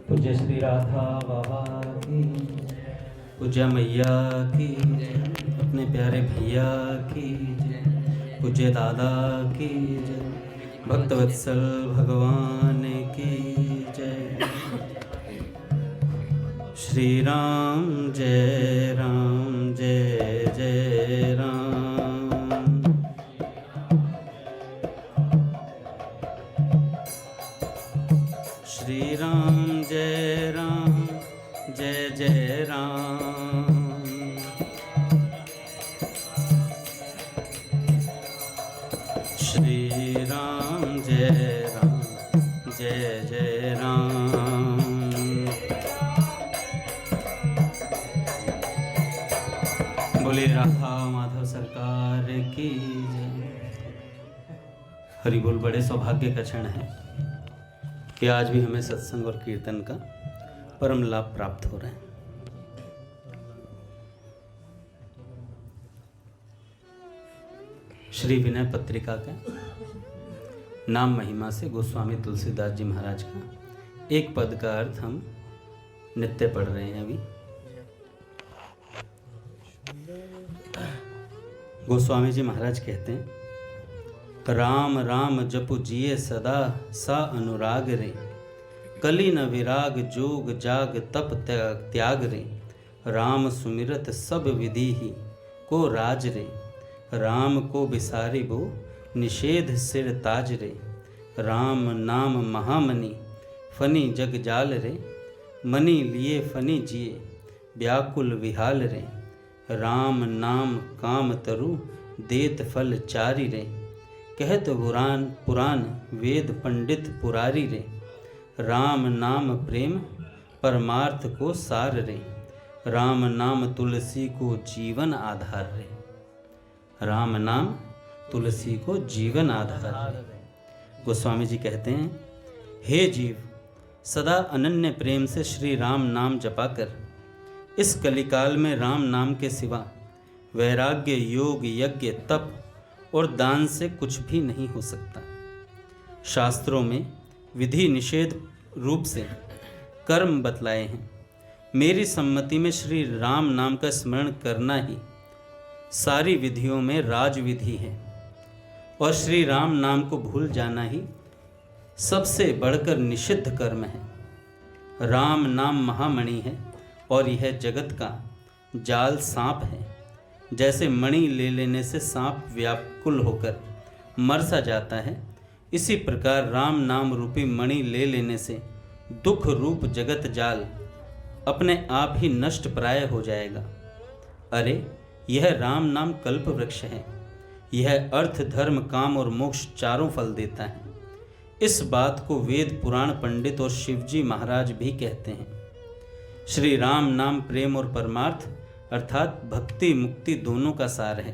पूज्य श्री राधा बाबा की, पूज्य मैया की, अपने प्यारे भैया की, पूज्य दादा की जय, भक्तवत्सल भगवान की जय। श्री राम जय जय राम। श्री राम जय जय राम। श्री राम जय राम। बोले राधा माधव सरकार की जय। हरि बोल। बड़े सौभाग्य का क्षण है कि आज भी हमें सत्संग और कीर्तन का परम लाभ प्राप्त हो रहे हैं। श्री विनय पत्रिका का नाम महिमा से गोस्वामी तुलसीदास जी महाराज का एक पद का अर्थ हम नित्य पढ़ रहे हैं। अभी गोस्वामी जी महाराज कहते हैं, राम राम जपु जिये सदा सा अनुराग रे, कली न विराग जोग जाग तप त्याग रे, राम सुमिरत सब विधि ही को राज रे, राम को बिसारी बो निषेध सिर ताज रे, राम नाम महामणि फनी जग जाल रे, मणि लिए फनी जिए व्याकुल विहाल रे, राम नाम काम तरु देत फल चारि रे, कहत पुराण वेद पंडित पुरारी रे, राम नाम प्रेम परमार्थ को सार रे, राम नाम तुलसी को जीवन आधार रे, राम नाम तुलसी को जीवन आधार रे। गोस्वामी जी कहते हैं, हे जीव, सदा अनन्य प्रेम से श्री राम नाम जपा कर इस कलिकाल में राम नाम के सिवा वैराग्य योग यज्ञ तप और दान से कुछ भी नहीं हो सकता। शास्त्रों में विधि निषेध रूप से कर्म बतलाए हैं। मेरी सम्मति में श्री राम नाम का स्मरण करना ही सारी विधियों में राज विधि है और श्री राम नाम को भूल जाना ही सबसे बढ़कर निषिद्ध कर्म है। राम नाम महामणि है और यह जगत का जाल सांप है। जैसे मणि ले लेने से सांप व्याकुल होकर मर सा जाता है, इसी प्रकार राम नाम रूपी मणि ले लेने से दुख रूप जगत जाल अपने आप ही नष्ट प्राय हो जाएगा। अरे, यह राम नाम कल्प वृक्ष है। यह अर्थ धर्म काम और मोक्ष चारों फल देता है। इस बात को वेद पुराण पंडित और शिवजी महाराज भी कहते हैं। श्री राम नाम प्रेम और परमार्थ अर्थात भक्ति मुक्ति दोनों का सार है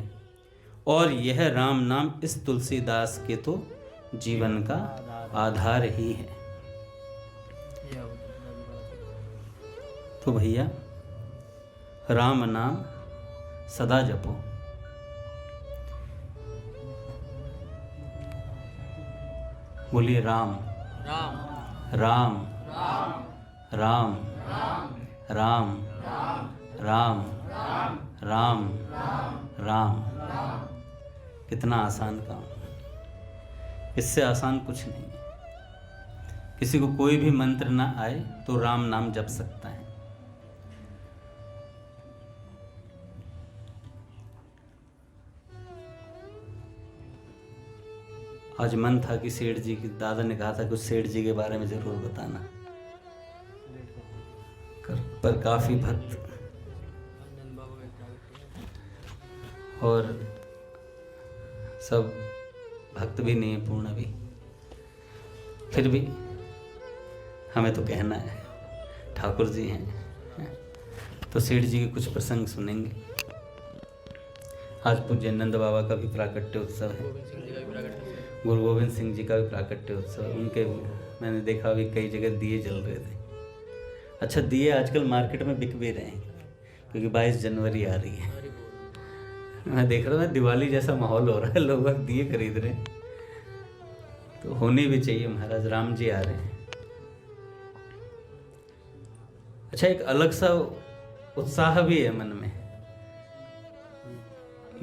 और यह राम नाम इस तुलसीदास के तो जीवन का आधार ही है। तो भैया, राम नाम सदा जपो। बोलिए राम राम राम राम राम राम राम राम। कितना आसान काम, इससे आसान कुछ नहीं है। किसी को कोई भी मंत्र ना आए तो राम नाम जप सकता है। आज मन था कि सेठ जी की, दादा ने कहा था कुछ सेठ जी के बारे में जरूर बताना, पर काफी भक्त और सब भक्त भी नहीं है पूर्ण अभी, फिर भी हमें तो कहना है। ठाकुर जी हैं तो सेठ जी के कुछ प्रसंग सुनेंगे। आज पूज्य नंद बाबा का भी प्राकट्य उत्सव है, गुरु गोविंद सिंह जी का भी प्राकट्य उत्सव। उनके मैंने देखा अभी कई जगह दिए जल रहे थे। अच्छा, दिए आजकल मार्केट में बिक भी रहे हैं क्योंकि 22 जनवरी आ रही है। मैं देख रहा हूँ दिवाली जैसा माहौल हो रहा है, लोग दिए खरीद रहे हैं। तो होनी भी चाहिए महाराज, राम जी आ रहे हैं। अच्छा, एक अलग सा उत्साह भी है मन में।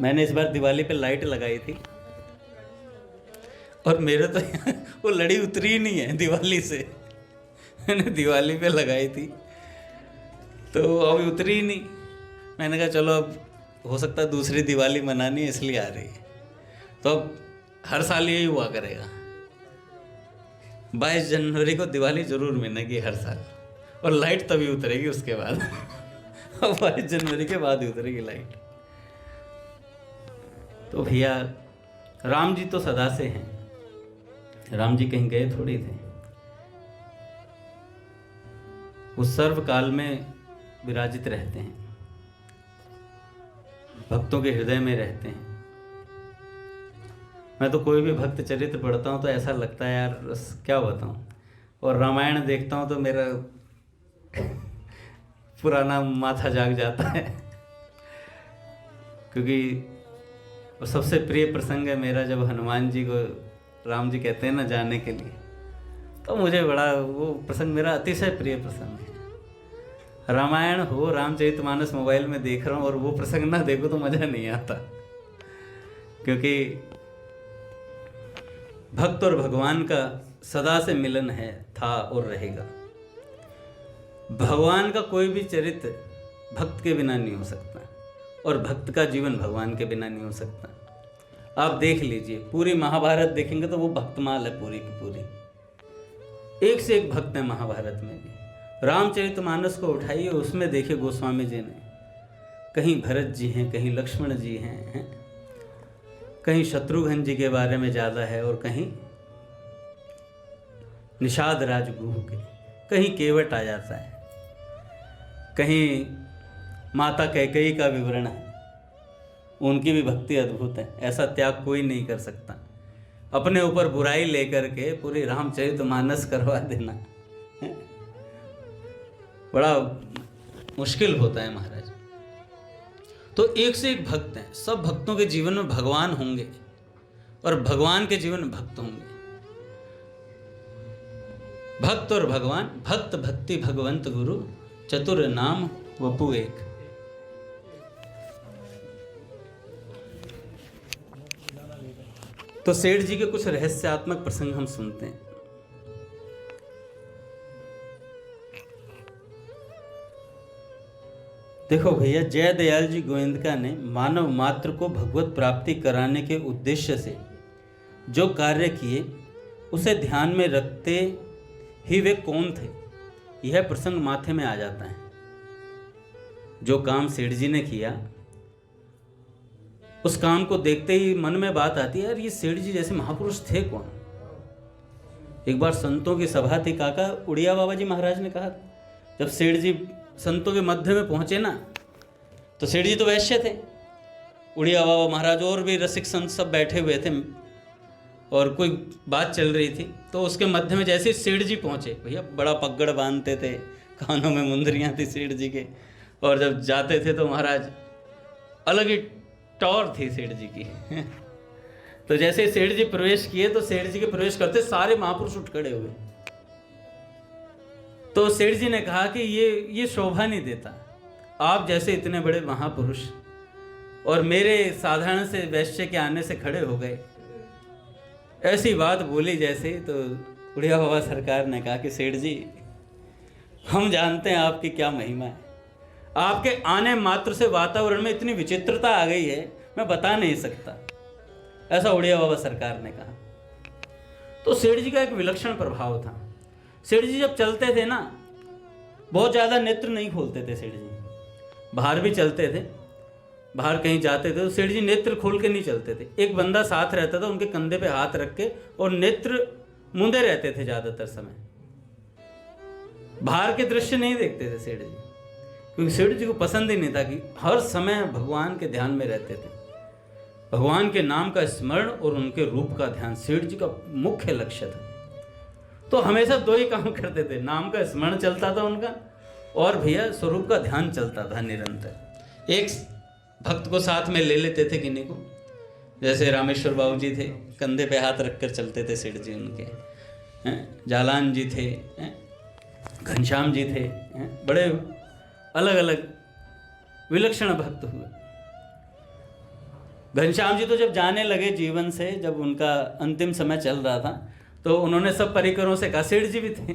मैंने इस बार दिवाली पे लाइट लगाई थी और मेरे तो वो लड़ी उतरी ही नहीं है दिवाली से। मैंने दिवाली पे लगाई थी तो अभी उतरी ही नहीं। मैंने कहा चलो अब हो सकता है दूसरी दिवाली मनानी है इसलिए आ रही है, तो अब हर साल यही हुआ करेगा। 22 जनवरी को दिवाली जरूर मिलेगी हर साल, और लाइट तभी उतरेगी उसके बाद। 22 जनवरी के बाद ही उतरेगी लाइट। तो भैया राम जी तो सदा से हैं, राम जी कहीं गए थोड़ी थे, वो सर्वकाल में विराजित रहते हैं, भक्तों के हृदय में रहते हैं। मैं तो कोई भी भक्त चरित्र पढ़ता हूँ तो ऐसा लगता है यार क्या बताऊँ, और रामायण देखता हूँ तो मेरा पुराना माथा जाग जाता है। क्योंकि वो सबसे प्रिय प्रसंग है मेरा, जब हनुमान जी को राम जी कहते हैं ना जाने के लिए, तो मुझे बड़ा वो प्रसंग मेरा अतिशय प्रिय प्रसंग है। रामायण हो, रामचरितमानस मोबाइल में देख रहा हूँ और वो प्रसंग ना देखो तो मज़ा नहीं आता। क्योंकि भक्त और भगवान का सदा से मिलन है, था और रहेगा। भगवान का कोई भी चरित्र भक्त के बिना नहीं हो सकता, और भक्त का जीवन भगवान के बिना नहीं हो सकता। आप देख लीजिए, पूरी महाभारत देखेंगे तो वो भक्तमाल है पूरी की पूरी, एक से एक भक्त है महाभारत में भी। रामचरितमानस को उठाइए, उसमें देखिए गोस्वामी जी ने कहीं भरत जी हैं, कहीं लक्ष्मण जी हैं, कहीं शत्रुघ्न जी के बारे में ज़्यादा है, और कहीं निषाद राजगुह के, कहीं केवट आ जाता है, कहीं माता कैकेयी का विवरण है। उनकी भी भक्ति अद्भुत है, ऐसा त्याग कोई नहीं कर सकता। अपने ऊपर बुराई लेकर के पूरी रामचरितमानस करवा देना है? बड़ा मुश्किल होता है महाराज। तो एक से एक भक्त हैं, सब भक्तों के जीवन में भगवान होंगे और भगवान के जीवन में भक्त होंगे। भक्त और भगवान, भक्त भक्ति भगवंत गुरु, चतुर नाम वपु एक। तो सेठ जी के कुछ रहस्यात्मक प्रसंग हम सुनते हैं। देखो भैया, जय दयाल जी गोविंदका ने मानव मात्र को भगवत प्राप्ति कराने के उद्देश्य से जो कार्य किए, उसे ध्यान में रखते ही वे कौन थे, यह प्रसंग माथे में आ जाता है। जो काम सेठ जी ने किया, उस काम को देखते ही मन में बात आती है, यार ये सेठ जी जैसे महापुरुष थे कौन। एक बार संतों की सभा थी, काका उड़िया बाबा जी महाराज ने कहा, जब सेठ जी संतों के मध्य में पहुंचे ना, तो सेठ जी तो वैश्य थे, उड़िया बाबा महाराज और भी रसिक संत सब बैठे हुए थे, और कोई बात चल रही थी। तो उसके मध्य में जैसे सेठ जी पहुंचे, भैया बड़ा पगड़ बांधते थे, कानों में मुंदरियां थी सेठ जी के, और जब जाते थे तो महाराज अलग ही टौर थी सेठ जी की। तो जैसे सेठ जी प्रवेश किए, तो सेठ जी के प्रवेश करते सारे महापुरुष उठ खड़े हुए। तो सेठ जी ने कहा कि ये शोभा नहीं देता, आप जैसे इतने बड़े महापुरुष और मेरे साधारण से वैश्य के आने से खड़े हो गए, ऐसी बात बोली जैसे। तो उड़िया बाबा सरकार ने कहा कि सेठ जी, हम जानते हैं आपकी क्या महिमा है, आपके आने मात्र से वातावरण में इतनी विचित्रता आ गई है, मैं बता नहीं सकता, ऐसा उड़िया बाबा सरकार ने कहा। तो सेठ जी का एक विलक्षण प्रभाव था। सेठ जी जब चलते थे ना, बहुत ज़्यादा नेत्र नहीं खोलते थे सेठ जी। बाहर भी चलते थे, बाहर कहीं जाते थे तो सेठ जी नेत्र खोल के नहीं चलते थे। एक बंदा साथ रहता था, उनके कंधे पे हाथ रख के, और नेत्र मूंदे रहते थे ज़्यादातर समय, बाहर के दृश्य नहीं देखते थे सेठ जी, क्योंकि सेठ जी को पसंद ही नहीं था कि हर समय भगवान के ध्यान में रहते थे। भगवान के नाम का स्मरण और उनके रूप का ध्यान सेठ जी का मुख्य लक्ष्य था। तो हमेशा दो ही काम करते थे, नाम का स्मरण चलता था उनका, और भैया स्वरूप का ध्यान चलता था निरंतर। एक भक्त को साथ में ले लेते थे किन्हीं को, जैसे रामेश्वर बाबू जी थे, कंधे पे हाथ रखकर चलते थे सेठ जी उनके, जालान जी थे, घनश्याम जी थे, बड़े अलग अलग विलक्षण भक्त हुए। घनश्याम जी तो जब जाने लगे जीवन से, जब उनका अंतिम समय चल रहा था, तो उन्होंने सब परिकरों से कहा, सेठ जी भी थे,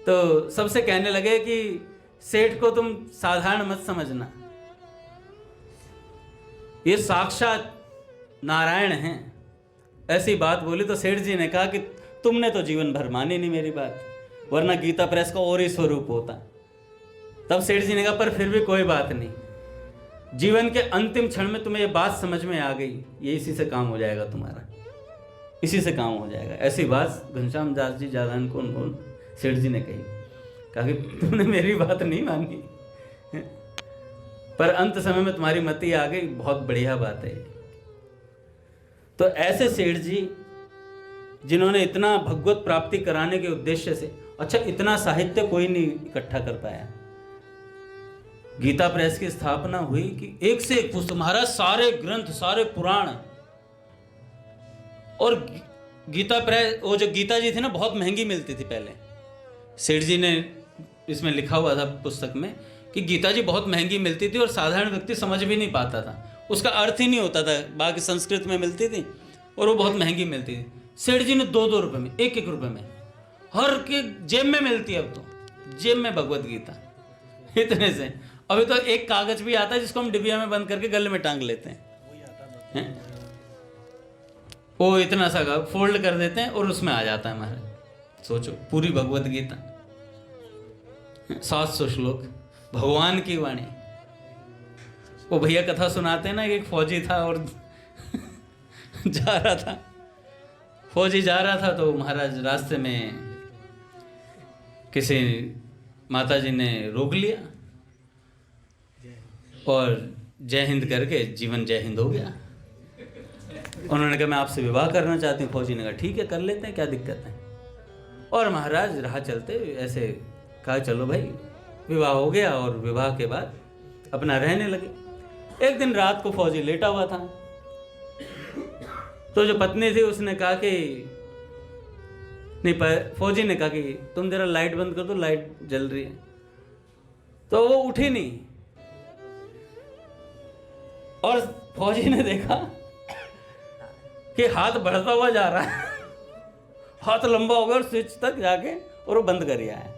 तो सबसे कहने लगे कि सेठ को तुम साधारण मत समझना, ये साक्षात नारायण हैं। ऐसी बात बोली तो सेठ जी ने कहा कि तुमने तो जीवन भर मानी नहीं मेरी बात, वरना गीता प्रेस का और ही स्वरूप होता। तब सेठ जी ने कहा, पर फिर भी कोई बात नहीं, जीवन के अंतिम क्षण में तुम्हें ये बात समझ में आ गई, ये इसी से काम हो जाएगा तुम्हारा, इसी से काम हो जाएगा। ऐसी बात घनश्याम दास जी जादन को उन्होंने सेठ जी ने कही, कहा कि तुमने मेरी बात नहीं मानी, पर अंत समय में तुम्हारी मति आ गई, बहुत बढ़िया बात है। तो ऐसे सेठ जी जिन्होंने इतना भगवत प्राप्ति कराने के उद्देश्य से, अच्छा इतना साहित्य कोई नहीं इकट्ठा कर पाया। गीता प्रेस की स्थापना हुई कि एक से एक पुस्तक, महाराज सारे ग्रंथ, सारे पुराण, और गीता प्रेस, वो जो गीता जी थी ना, बहुत महंगी मिलती थी पहले। सेठ जी ने इसमें लिखा हुआ था पुस्तक में कि गीता जी बहुत महंगी मिलती थी और साधारण व्यक्ति समझ भी नहीं पाता था, उसका अर्थ ही नहीं होता था। बाकी संस्कृत में मिलती थी और वो बहुत महंगी मिलती थी। सेठ जी ने 2-2 रुपए में, 1-1 रुपए में, हर के जेब में मिलती है। अब तो जेब में भगवत गीता, इतने से। अभी तो एक कागज भी आता है जिसको हम डिबिया में बंद करके गले में टांग लेते हैं, वो इतना सा फोल्ड कर देते हैं और उसमें आ जाता है हमारा। सोचो, पूरी भगवत गीता, 700 श्लोक, भगवान की वाणी। वो भैया कथा सुनाते हैं ना, एक फौजी था और जा रहा था, फौजी जा रहा था, तो महाराज रास्ते में किसी माताजी ने रोक लिया और जय हिंद करके जीवन जय हिंद हो गया। उन्होंने कहा, मैं आपसे विवाह करना चाहती हूँ। फौजी ने कहा, ठीक है, कर लेते हैं, क्या दिक्कत है। और महाराज राह चलते ऐसे कहा, चलो भाई, विवाह हो गया और विवाह के बाद अपना रहने लगे। एक दिन रात को फौजी लेटा हुआ था, तो जो पत्नी थी उसने कहा कि नहीं, फौजी ने कहा कि तुम जरा लाइट बंद कर दो, लाइट जल रही है। तो वो उठी नहीं, और फौजी ने देखा कि हाथ बढ़ता हुआ जा रहा है, हाथ लंबा हो गया और स्विच तक जाके और वो बंद कर दिया है।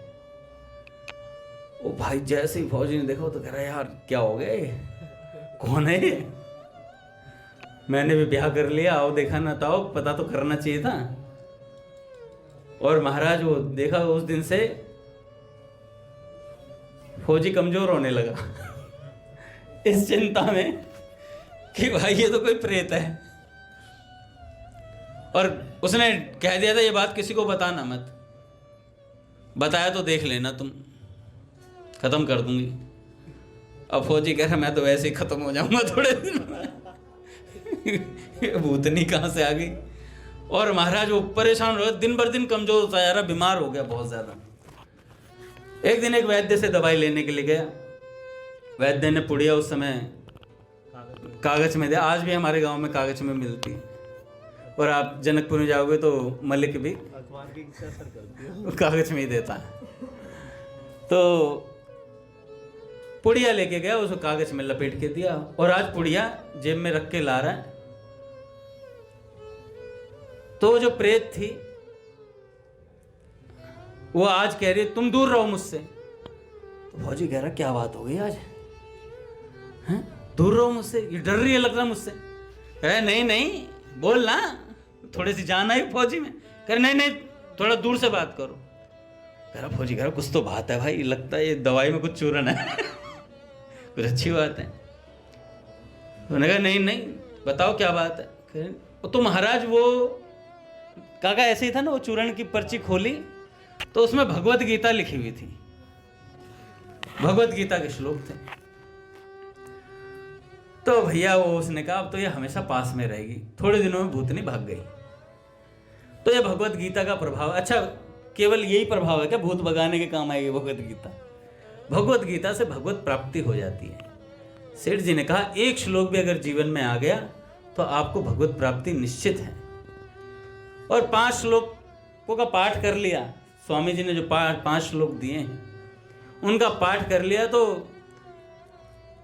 ओ भाई, जैसे ही फौजी ने देखा तो कह रहा, यार क्या हो गए, कौन है ये? मैंने भी ब्याह कर लिया, आओ देखा ना, तो पता तो करना चाहिए था। और महाराज वो देखा, उस दिन से फौजी कमजोर होने लगा इस चिंता में कि भाई ये तो कोई प्रेत है। और उसने कह दिया था, ये बात किसी को बताना मत, बताया तो देख लेना तुम, खत्म कर दूंगी। अब फौजी कह रहा, मैं तो वैसे ही खत्म हो जाऊंगा थोड़े दिन में। भूतनी कहाँ से आ गई। और महाराज वो परेशान हो गया, दिन भर दिन कमजोर होता जा रहा, बीमार हो गया बहुत ज्यादा। एक दिन एक वैद्य से दवाई लेने के लिए गया। वैद्य ने पुड़िया उस समय कागज में दिया, आज भी हमारे गांव में कागज में मिलती, और आप जनकपुर में जाओगे तो मलिक भी कागज में ही देता है। तो पुड़िया लेके गया, उसको कागज में लपेट के दिया, और आज पुड़िया जेब में रख के ला रहा है। तो जो प्रेत थी वो आज कह रही, तुम दूर रहो मुझसे। तो फौजी कह रहा, क्या बात हो गई आज, हैं? दूर रहो मुझसे, ये डर रही है लग रहा मुझसे। कह रहा, नहीं नहीं बोल ना, थोड़ी सी जान आई फौजी में। कह रहा, नहीं नहीं थोड़ा दूर से बात करो। कह रहा, फौजी कह रहा, कुछ तो बात है भाई, लगता है ये दवाई में कुछ चूरन है कुछ अच्छी बात है। उन्होंने कहा, नहीं नहीं बताओ क्या बात है। तो महाराज वो काका ऐसे ही था ना, वो चूरण की पर्ची खोली तो उसमें भगवत गीता लिखी हुई थी, भगवत गीता के श्लोक थे। तो भैया वो उसने कहा, अब तो ये हमेशा पास में रहेगी। थोड़े दिनों में भूतनी भाग गई। तो ये भगवत गीता का प्रभाव, अच्छा केवल यही प्रभाव है क्या, भूत भगाने के काम आएगी भगवत गीता? भगवत गीता से भगवत प्राप्ति हो जाती है। सेठ जी ने कहा, एक श्लोक भी अगर जीवन में आ गया तो आपको भगवत प्राप्ति निश्चित है। और 5 श्लोकों का पाठ कर लिया, स्वामी जी ने जो 5 श्लोक दिए हैं उनका पाठ कर लिया तो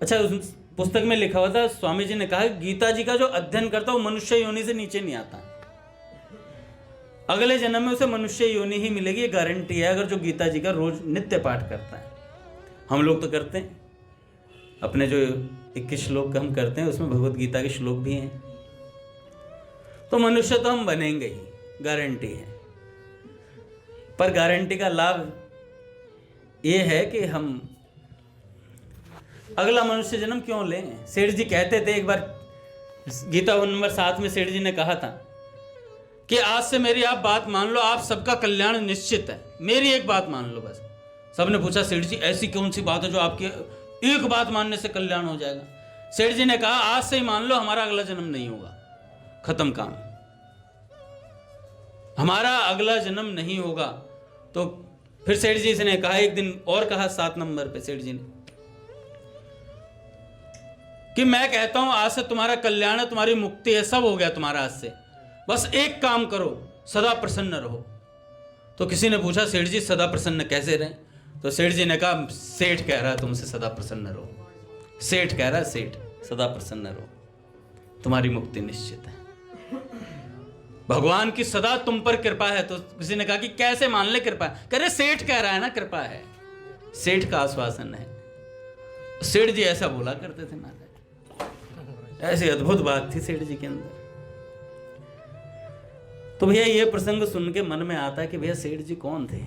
अच्छा, उस पुस्तक में लिखा हुआ था, स्वामी जी ने कहा गीता जी का जो अध्ययन करता है वो मनुष्य योनि से नीचे नहीं आता, अगले जन्म में उसे मनुष्य योनि ही मिलेगी, ये गारंटी है, अगर जो गीता जी का रोज नित्य पाठ करता है। हम लोग तो करते हैं, अपने जो 21 श्लोक हम करते हैं उसमें भगवत गीता के श्लोक भी हैं, तो मनुष्य तो हम बनेंगे ही, गारंटी है। पर गारंटी का लाभ ये है कि हम अगला मनुष्य जन्म क्यों लें। सेठ जी कहते थे एक बार, गीता नंबर 7 में सेठ जी ने कहा था कि आज से मेरी आप बात मान लो, आप सबका कल्याण निश्चित है, मेरी एक बात मान लो बस। सबने पूछा सेठ जी ऐसी कौन सी बात है जो आपकी एक बात मानने से कल्याण हो जाएगा। सेठ जी ने कहा आज से ही मान लो हमारा अगला जन्म नहीं होगा, खत्म काम, हमारा अगला जन्म नहीं होगा। तो फिर सेठ जी ने कहा एक दिन और कहा 7 नंबर पे सेठ जी ने कि मैं कहता हूं आज से तुम्हारा कल्याण है, तुम्हारी मुक्ति है, सब हो गया तुम्हारा आज से, बस एक काम करो, सदा प्रसन्न रहो। तो किसी ने पूछा सेठ जी सदा प्रसन्न कैसे रहें, तो सेठ जी ने कहा सेठ कह रहा है तुमसे सदा प्रसन्न रहो, सेठ कह रहा है सेठ सदा प्रसन्न रहो, तुम्हारी मुक्ति निश्चित है, भगवान की सदा तुम पर कृपा है। तो किसी ने कहा कि कैसे मान ले कृपा है, कह रहे सेठ कह रहा है ना कृपा है, सेठ का आश्वासन है। सेठ जी ऐसा बोला करते थे महाराज, ऐसी अद्भुत बात थी सेठ जी के अंदर। तो भैया ये प्रसंग सुन के मन में आता है कि भैया सेठ जी कौन थे।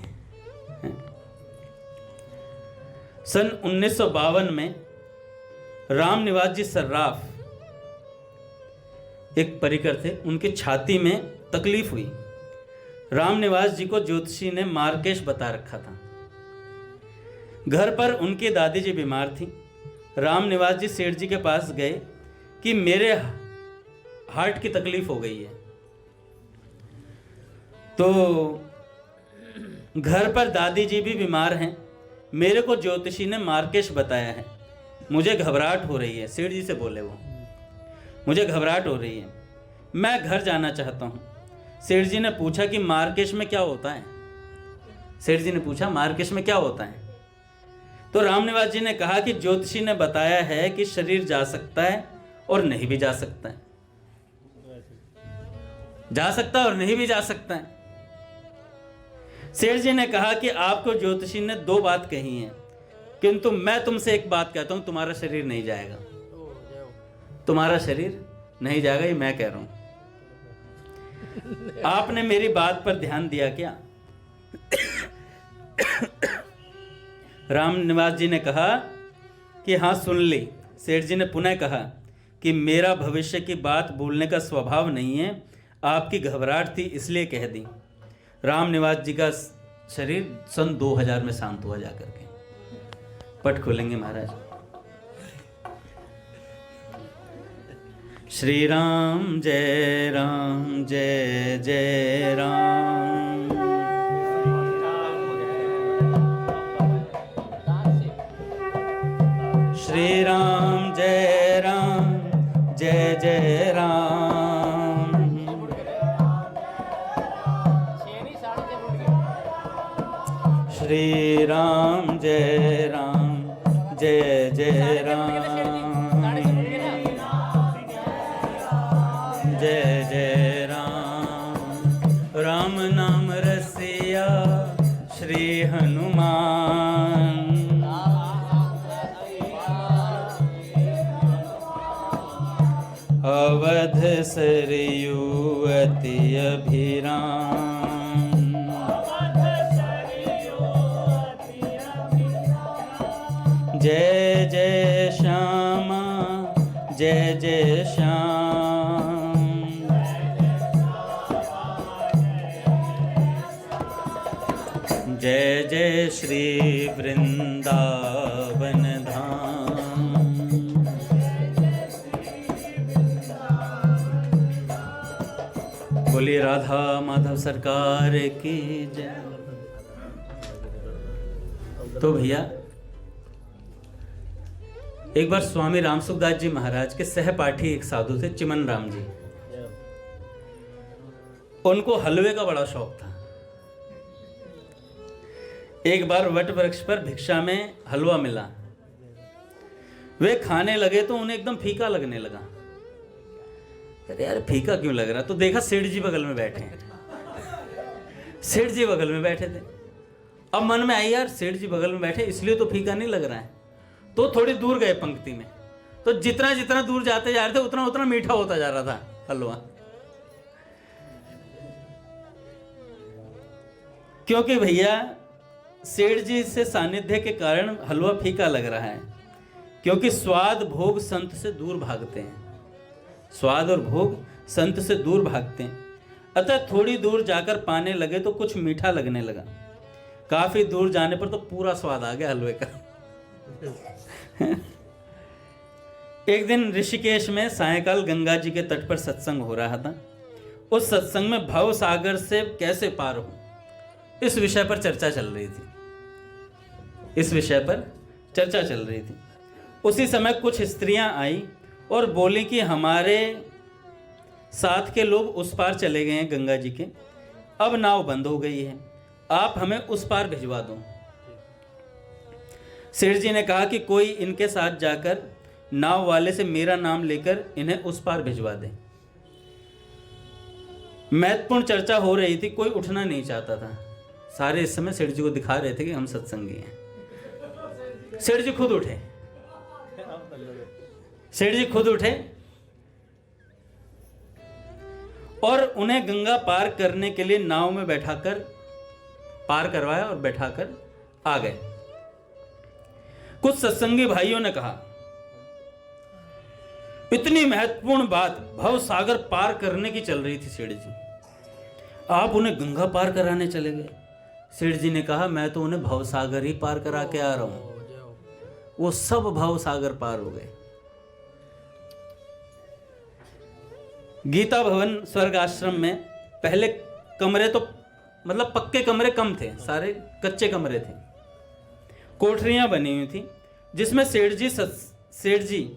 सन 1952 में राम निवास जी सर्राफ एक परिकर थे, उनकी छाती में तकलीफ हुई। राम निवास जी को ज्योतिषी ने मार्केश बता रखा था। घर पर उनकी दादी जी बीमार थी। राम निवास जी सेठ जी के पास गए कि मेरे हार्ट की तकलीफ हो गई है। तो घर पर दादी जी भी बीमार हैं, मेरे को ज्योतिषी ने मार्केश बताया है, मुझे घबराहट हो रही है। सेठ जी से बोले वो, मुझे घबराहट हो रही है, मैं घर जाना चाहता हूँ। सेठ जी ने पूछा कि मार्केश में क्या होता है। सेठ जी ने पूछा मार्केश में क्या होता है। तो रामनिवास जी ने कहा कि ज्योतिषी ने बताया है कि शरीर जा सकता है और नहीं भी जा सकता है, जा सकता है और नहीं भी जा सकता है। सेठ जी ने कहा कि आपको ज्योतिषी ने 2 बात कही हैं, किंतु मैं तुमसे एक बात कहता हूं, तुम्हारा शरीर नहीं जाएगा, तुम्हारा शरीर नहीं जाएगा, ये मैं कह रहा हूं। आपने मेरी बात पर ध्यान दिया क्या? राम निवास जी ने कहा कि हाँ सुन ली। सेठ जी ने पुनः कहा कि मेरा भविष्य की बात बोलने का स्वभाव नहीं है, आपकी घबराहट थी इसलिए कह दी। राम निवास जी का शरीर सन 2000 में शांत हुआ जाकर के। पट खोलेंगे महाराज। श्री राम जय जय राम। श्री राम जय जय राम। श्री राम जय जय राम। जय जय राम। राम नाम रसिया श्री हनुमान। अवध सरयू अति अभिराम। जय जय श्यामा जय जय श्याम। जय जय श्री वृंदावन धाम। बोलिए राधा माधव सरकार की जय। तो भैया एक बार स्वामी रामसुखदास जी महाराज के सहपाठी एक साधु थे, चिमन राम जी। उनको हलवे का बड़ा शौक था। एक बार वट वृक्ष पर भिक्षा में हलवा मिला। वे खाने लगे तो उन्हें एकदम फीका लगने लगा। अरे यार फीका क्यों लग रहा? तो देखा सेठ जी बगल में बैठे हैं। सेठ जी बगल में बैठे थे। अब मन में आई यार सेठ जी बगल में बैठे इसलिए तो फीका नहीं लग रहा है। तो थोड़ी दूर गए पंक्ति में, तो जितना जितना दूर जाते जा रहे थे उतना उतना मीठा होता जा रहा था हलवा। क्योंकि भैया सेठ जी से सानिध्य के कारण हलवा फीका लग रहा है, क्योंकि स्वाद भोग संत से दूर भागते हैं। स्वाद और भोग संत से दूर भागते हैं। अतः थोड़ी दूर जाकर पाने लगे तो कुछ मीठा लगने लगा। काफी दूर जाने पर तो पूरा स्वाद आ गया हलवे का। एक दिन ऋषिकेश में सायंकाल गंगा जी के तट पर सत्संग हो रहा था। उस सत्संग में भव सागर से कैसे पार हो, इस विषय पर चर्चा चल रही थी। इस विषय पर चर्चा चल रही थी। उसी समय कुछ स्त्रियां आई और बोली कि हमारे साथ के लोग उस पार चले गए हैं गंगा जी के, अब नाव बंद हो गई है, आप हमें उस पार भिजवा दो। सेठ जी ने कहा कि कोई इनके साथ जाकर नाव वाले से मेरा नाम लेकर इन्हें उस पार भिजवा दे। महत्वपूर्ण चर्चा हो रही थी, कोई उठना नहीं चाहता था। सारे इस समय सेठ जी को दिखा रहे थे कि हम सत्संगी हैं। सेठ जी खुद उठे। सेठ जी खुद उठे और उन्हें गंगा पार करने के लिए नाव में बैठाकर पार करवाया और बैठाकर आ गए। कुछ सत्संगी भाइयों ने कहा, इतनी महत्वपूर्ण बात भव सागर पार करने की चल रही थी सेठ जी, आप उन्हें गंगा पार कराने चले गए। सेठ जी ने कहा, मैं तो उन्हें भव सागर ही पार करा के आ रहा हूं। वो सब भव सागर पार हो गए। गीता भवन स्वर्ग आश्रम में पहले कमरे तो मतलब पक्के कमरे कम थे, सारे कच्चे कमरे थे। कोठरियां बनी हुई थी जिसमें सेठ जी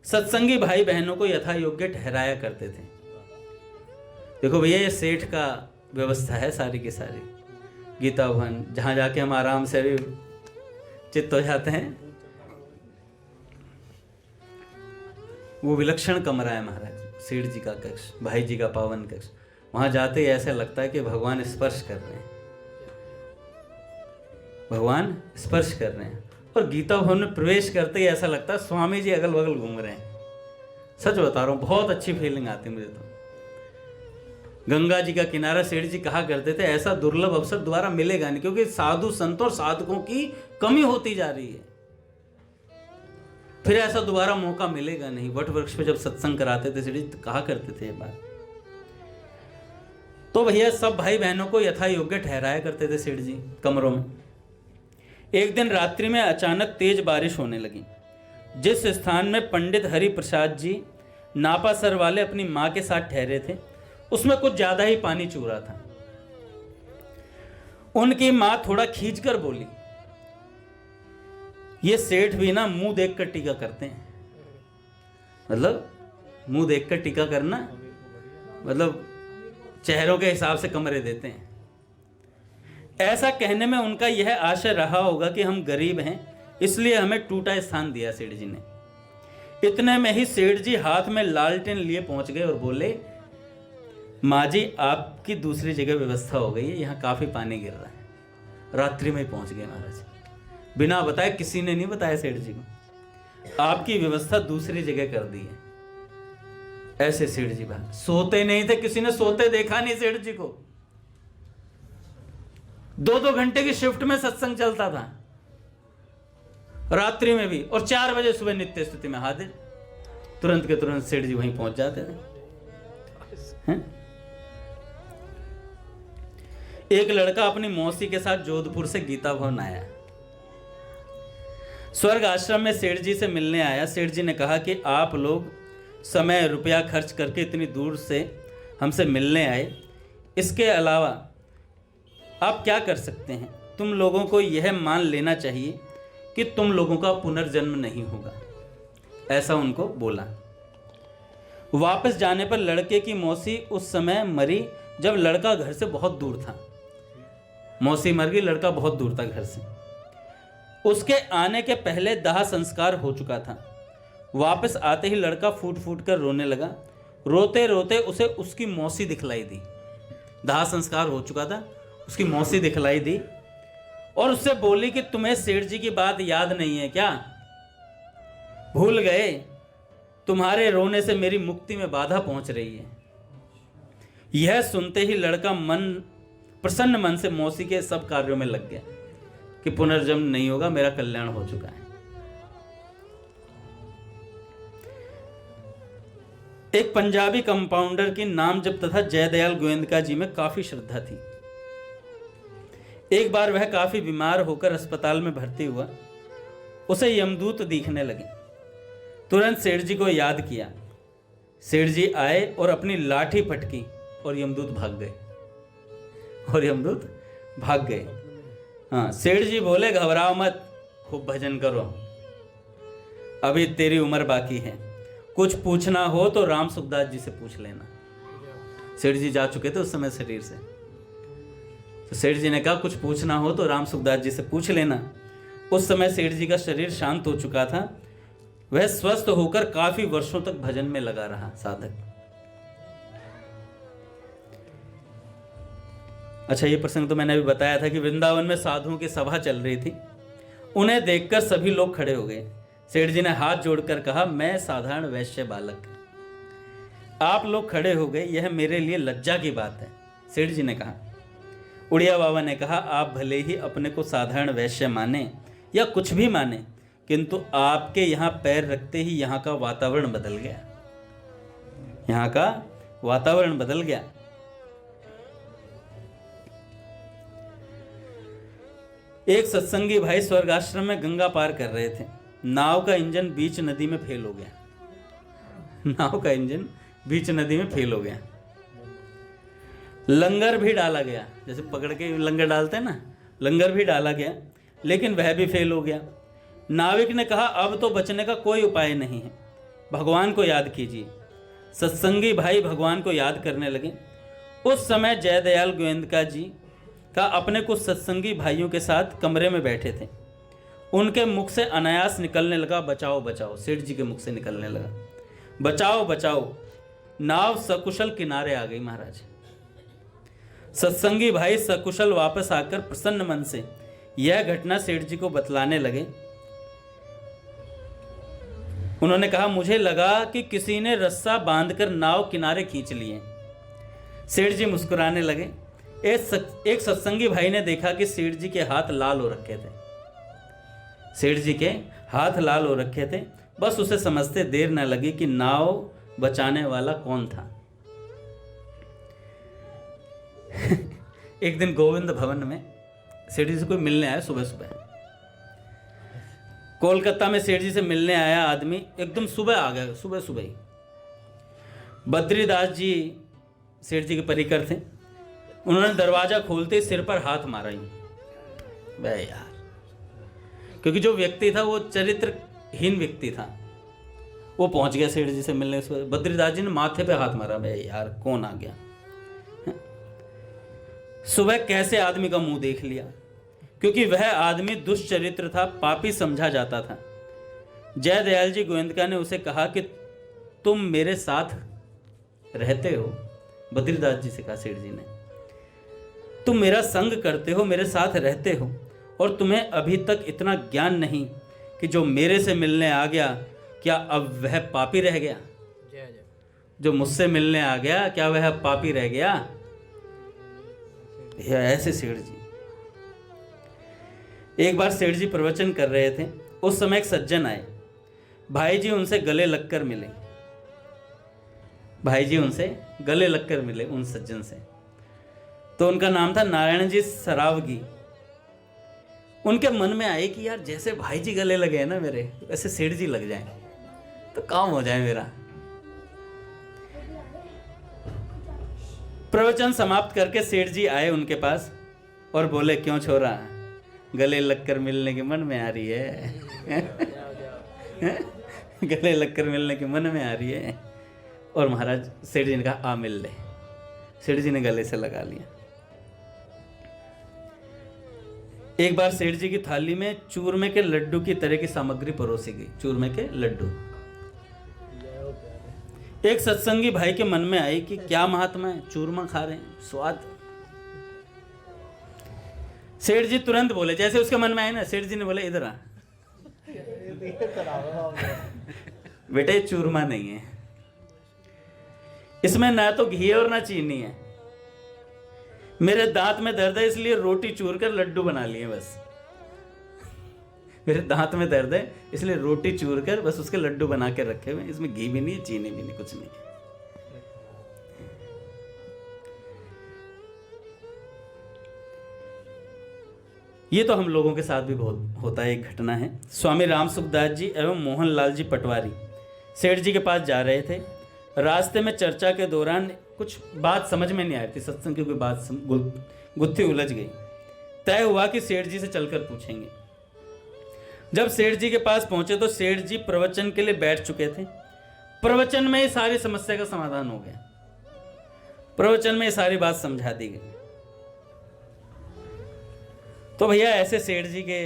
सत्संगी भाई बहनों को यथा योग्य ठहराया करते थे। देखो भैया ये सेठ का व्यवस्था है सारी की सारी। गीता भवन जहां जाके हम आराम से भी चित्त हो जाते हैं, वो विलक्षण कमरा है महाराज। सेठ जी का कक्ष, भाई जी का पावन कक्ष, वहां जाते ही ऐसा लगता है कि भगवान स्पर्श कर रहे हैं, भगवान स्पर्श कर रहे हैं। और गीता भवन में प्रवेश करते ही ऐसा लगता है स्वामी जी अगल बगल घूम रहे हैं। सच बता रहा हूं, बहुत अच्छी फीलिंग आती है मुझे तो। गंगा जी का किनारा सेठ जी कहा करते थे, ऐसा दुर्लभ अवसर दोबारा मिलेगा नहीं, क्योंकि साधु संतों और साधकों की कमी होती जा रही है। फिर ऐसा दोबारा मौका मिलेगा नहीं। वट वृक्ष पे जब सत्संग कराते थे सेठ जी कहा करते थे ये बात। तो भैया सब भाई बहनों को यथा योग्य ठहराया करते थे सेठ जी कमरों में। एक दिन रात्रि में अचानक तेज बारिश होने लगी। जिस स्थान में पंडित हरि प्रसाद जी नापासर वाले अपनी मां के साथ ठहरे थे उसमें कुछ ज्यादा ही पानी चू रहा था। उनकी मां थोड़ा खींचकर बोली, ये सेठ भी ना मुंह देखकर टीका करते हैं। मतलब मुंह देखकर टीका करना मतलब चेहरों के हिसाब से कमरे देते हैं। ऐसा कहने में उनका यह आशय रहा होगा कि हम गरीब हैं इसलिए हमें टूटा स्थान दिया सेठ जी ने। इतने में ही सेठ जी हाथ में लालटेन लिए पहुंच गए और बोले, माँ जी आपकी दूसरी जगह व्यवस्था हो गई है, यहाँ काफी पानी गिर रहा है। रात्रि में ही पहुंच गए महाराज, बिना बताए, किसी ने नहीं बताया सेठ जी को, आपकी व्यवस्था दूसरी जगह कर दी है। ऐसे सेठ जी बात सोते नहीं थे, किसी ने सोते देखा नहीं सेठ जी को। 2-2 घंटे की शिफ्ट में सत्संग चलता था, रात्रि में भी, और 4 बजे सुबह नित्य स्तुति में हाजिर। तुरंत के तुरंत सेठ जी वहीं पहुंच जाते थे। एक लड़का अपनी मौसी के साथ जोधपुर से गीता भवन आया। स्वर्ग आश्रम में सेठ जी से मिलने आया। सेठ जी ने कहा कि आप लोग समय रुपया खर्च करके इतनी दूर से हमसे मिलने आए, इसके अलावा आप क्या कर सकते हैं? तुम लोगों को यह मान लेना चाहिए कि तुम लोगों का पुनर्जन्म नहीं होगा। ऐसा उनको बोला। वापस जाने पर लड़के की मौसी उस समय मरी जब लड़का घर से बहुत दूर था। मौसी मर गई, लड़का बहुत दूर था घर से। उसके आने के पहले दाह संस्कार हो चुका था। वापस आते ही लड़का फूट फूट कर रोने लगा। रोते रोते उसे उसकी मौसी दिखलाई दी। दाह संस्कार हो चुका था, उसकी मौसी दिखलाई दी और उससे बोली कि तुम्हें सेठ जी की बात याद नहीं है क्या? भूल गए? तुम्हारे रोने से मेरी मुक्ति में बाधा पहुंच रही है। यह सुनते ही लड़का प्रसन्न मन से मौसी के सब कार्यों में लग गया कि पुनर्जन्म नहीं होगा, मेरा कल्याण हो चुका है। एक पंजाबी कंपाउंडर की नाम जप तथा जयदयाल गोविंदका जी में काफी श्रद्धा थी। एक बार वह काफी बीमार होकर अस्पताल में भर्ती हुआ। उसे यमदूत दिखने लगे। तुरंत सेठ जी को याद किया। सेठ जी आए और अपनी लाठी पटकी और यमदूत भाग गए। हाँ, सेठ जी बोले, घबराओ मत, खूब भजन करो, अभी तेरी उम्र बाकी है। कुछ पूछना हो तो राम सुखदास जी से पूछ लेना। सेठ जी जा चुके थे उस समय शरीर से, तो सेठ जी ने कहा कुछ पूछना हो तो राम सुखदास जी से पूछ लेना। उस समय सेठ जी का शरीर शांत हो चुका था। वह स्वस्थ होकर काफी वर्षों तक भजन में लगा रहा साधक। अच्छा, ये प्रसंग तो मैंने अभी बताया था कि वृंदावन में साधुओं की सभा चल रही थी। उन्हें देखकर सभी लोग खड़े हो गए। सेठ जी ने हाथ जोड़कर कहा, मैं साधारण वैश्य बालक, आप लोग खड़े हो गए, यह मेरे लिए लज्जा की बात है। सेठ जी ने कहा। उड़िया बाबा ने कहा, आप भले ही अपने को साधारण वैश्य माने या कुछ भी माने, किंतु आपके यहाँ पैर रखते ही यहाँ का वातावरण बदल गया। यहाँ का वातावरण बदल गया। एक सत्संगी भाई स्वर्ग आश्रम में गंगा पार कर रहे थे। नाव का इंजन बीच नदी में फेल हो गया। लंगर भी डाला गया, जैसे पकड़ के लंगर डालते हैं ना, लंगर भी डाला गया, लेकिन वह भी फेल हो गया। नाविक ने कहा, अब तो बचने का कोई उपाय नहीं है, भगवान को याद कीजिए। सत्संगी भाई भगवान को याद करने लगे। उस समय जयदयाल गोविंदका जी का अपने कुछ सत्संगी भाइयों के साथ कमरे में बैठे थे। उनके मुख से अनायास निकलने लगा, बचाओ बचाओ। सेठ जी के मुख से निकलने लगा, बचाओ बचाओ। नाव सकुशल किनारे आ गई महाराज। सत्संगी भाई सकुशल वापस आकर प्रसन्न मन से यह घटना सेठ जी को बतलाने लगे। उन्होंने कहा, मुझे लगा कि किसी ने रस्सा बांधकर नाव किनारे खींच लिए। सेठ जी मुस्कुराने लगे। एक सत्संगी भाई ने देखा कि सेठ जी के हाथ लाल हो रखे थे। बस उसे समझते देर न लगी कि नाव बचाने वाला कौन था। एक दिन गोविंद भवन में सेठ जी से कोई मिलने आया। सुबह कोलकाता में सेठ जी से मिलने आया आदमी एकदम सुबह आ गया। सुबह ही बद्रीदास जी सेठ जी के परिकर थे। उन्होंने दरवाजा खोलते सिर पर हाथ मारा ही। बे यार, क्योंकि जो व्यक्ति था वो चरित्रहीन व्यक्ति था। वो पहुंच गया सेठ जी से मिलने। बद्रीदास जी ने माथे पे हाथ मारा। बे यार, कौन आ गया? सुबह कैसे आदमी का मुंह देख लिया, क्योंकि वह आदमी दुष्चरित्र था, पापी समझा जाता था। जयदयाल जी गोविंदका ने उसे कहा कि तुम मेरे साथ रहते हो। बद्रीदास जी से कहा सेठ जी ने, तुम मेरा संग करते हो, मेरे साथ रहते हो, और तुम्हें अभी तक इतना ज्ञान नहीं कि जो मेरे से मिलने आ गया, क्या अब वह पापी रह गया? जो मुझसे मिलने आ गया, क्या वह पापी रह गया? ऐसे सेठ जी। एक बार सेठ जी प्रवचन कर रहे थे। उस समय एक सज्जन आए। भाई जी उनसे गले लगकर मिले उन सज्जन से। तो उनका नाम था नारायण जी सरावगी। उनके मन में आए कि यार, जैसे भाई जी गले लगे हैं ना मेरे, वैसे सेठ जी लग जाएं तो काम हो जाए मेरा। प्रवचन समाप्त करके सेठ जी आए उनके पास और बोले, क्यों छोरा, गले लगकर मिलने के मन में आ रही है? गले लगकर मिलने के मन में आ रही है। और महाराज सेठ जी ने कहा, आ मिल ले। सेठ जी ने गले से लगा लिया। एक बार सेठ जी की थाली में चूरमे के लड्डू की तरह की सामग्री परोसी गई, चूरमे के लड्डू। एक सत्संगी भाई के मन में आई कि क्या महात्मा है, चूरमा खा रहे हैं, स्वाद। सेठ जी तुरंत बोले, जैसे उसके मन में आए ना, सेठ जी ने बोले इधर आ बेटे, चूरमा नहीं है, इसमें ना तो घी और ना चीनी है, मेरे दांत में दर्द है इसलिए रोटी चूर कर लड्डू बना लिए बस। मेरे दांत में दर्द है इसलिए रोटी चूर कर बस उसके लड्डू बना के रखे हुए, इसमें घी भी नहीं है, चीनी भी नहीं, कुछ नहीं है। ये तो हम लोगों के साथ भी बहुत होता है। एक घटना है, स्वामी राम सुखदास जी एवं मोहनलाल जी पटवारी सेठ जी के पास जा रहे थे। रास्ते में चर्चा के दौरान कुछ बात समझ में नहीं आ रही थी, सत्संग की कोई बात गुत्थी उलझ गई। तय हुआ कि सेठ जी से चलकर पूछेंगे। जब सेठ जी के पास पहुंचे तो सेठ जी प्रवचन के लिए बैठ चुके थे। प्रवचन में ही सारी समस्या का समाधान हो गया, प्रवचन में ही सारी बात समझा दी गई। तो भैया ऐसे सेठ जी के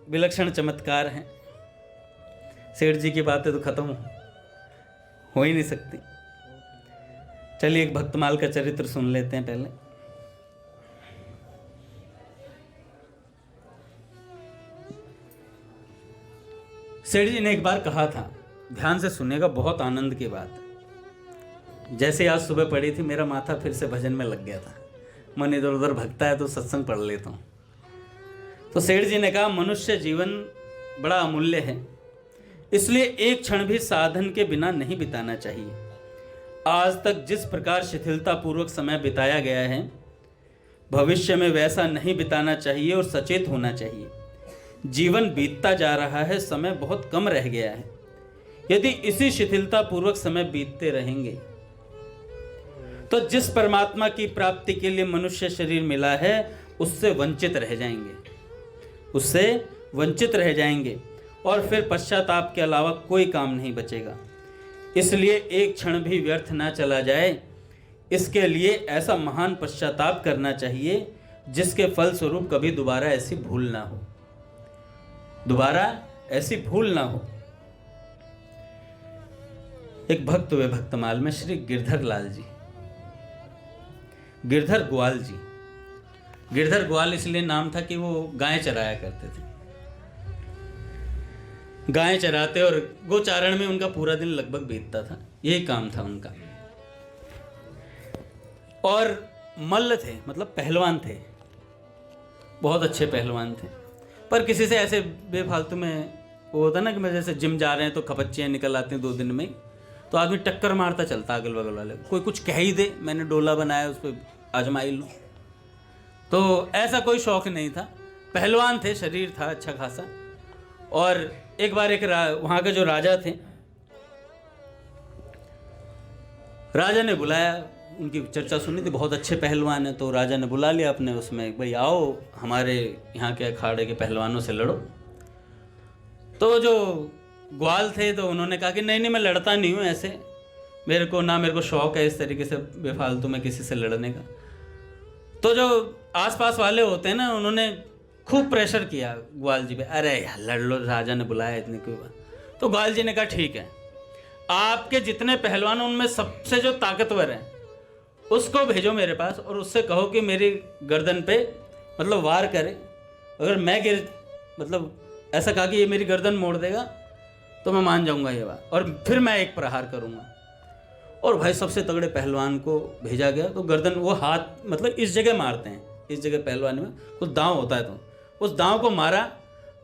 विलक्षण चमत्कार हैं। सेठ जी की बातें तो खत्म हो ही नहीं सकती। चलिए एक भक्तमाल का चरित्र सुन लेते हैं पहले। सेठ जी ने एक बार कहा था, ध्यान से सुनेगा, बहुत आनंद की बात है। जैसे आज सुबह पढ़ी थी, मेरा माथा फिर से भजन में लग गया था, मन इधर उधर भगता है तो सत्संग पढ़ लेता हूँ। तो सेठ जी ने कहा, मनुष्य जीवन बड़ा अमूल्य है, इसलिए एक क्षण भी साधन के बिना नहीं बिताना चाहिए। आज तक जिस प्रकार शिथिलता पूर्वक समय बिताया गया है, भविष्य में वैसा नहीं बिताना चाहिए और सचेत होना चाहिए। जीवन बीतता जा रहा है, समय बहुत कम रह गया है। यदि इसी शिथिलता पूर्वक समय बीतते रहेंगे तो जिस परमात्मा की प्राप्ति के लिए मनुष्य शरीर मिला है उससे वंचित रह जाएंगे, उससे वंचित रह जाएंगे और फिर पश्चाताप के अलावा कोई काम नहीं बचेगा। इसलिए एक क्षण भी व्यर्थ ना चला जाए, इसके लिए ऐसा महान पश्चाताप करना चाहिए जिसके फलस्वरूप कभी दोबारा ऐसी भूल ना हो, दोबारा ऐसी भूल ना हो। एक भक्त हुए भक्तमाल में, श्री गिरधर लाल जी, गिरधर ग्वाल जी। गिरधर ग्वाल इसलिए नाम था कि वो गायें चराया करते थे। गायें चराते और गोचारण में उनका पूरा दिन लगभग बीतता था, यही काम था उनका। और मल्ल थे, मतलब पहलवान थे, बहुत अच्छे पहलवान थे। पर किसी से ऐसे बेफालतू में वो होता ना कि मैं जैसे जिम जा रहे हैं तो खपच्चियाँ निकल आती हैं 2 दिन में, तो आदमी टक्कर मारता चलता अगल बगल वाले, कोई कुछ कह ही दे, मैंने डोला बनाया उस पर आजमाई लूँ। तो ऐसा कोई शौक नहीं था, पहलवान थे, शरीर था अच्छा खासा। और एक बार वहाँ के जो राजा थे, राजा ने बुलाया, उनकी चर्चा सुनी थी, बहुत अच्छे पहलवान हैं, तो राजा ने बुला लिया अपने उसमें, भाई आओ हमारे यहाँ के अखाड़े के पहलवानों से लड़ो। तो जो ग्वाल थे तो उन्होंने कहा कि नहीं मैं लड़ता नहीं हूँ, ऐसे मेरे को शौक है इस तरीके से बेफालतू में किसी से लड़ने का। तो जो आसपास वाले होते हैं ना, उन्होंने खूब प्रेशर किया ग्वाल जी पे, अरे यार लड़ लो, राजा ने बुलाया, इतनी कोई बात। तो ग्वाल जी ने कहा ठीक है, आपके जितने पहलवान हैं उनमें सबसे जो ताकतवर है उसको भेजो मेरे पास और उससे कहो कि मेरी गर्दन पे मतलब वार करे। अगर मैं मतलब ऐसा कहा कि ये मेरी गर्दन मोड़ देगा तो मैं मान जाऊंगा ये बात, और फिर मैं एक प्रहार करूंगा। और भाई सबसे तगड़े पहलवान को भेजा गया। तो गर्दन, वो हाथ मतलब इस जगह मारते हैं, इस जगह पहलवान में कुछ दांव होता है, तो उस दांव को मारा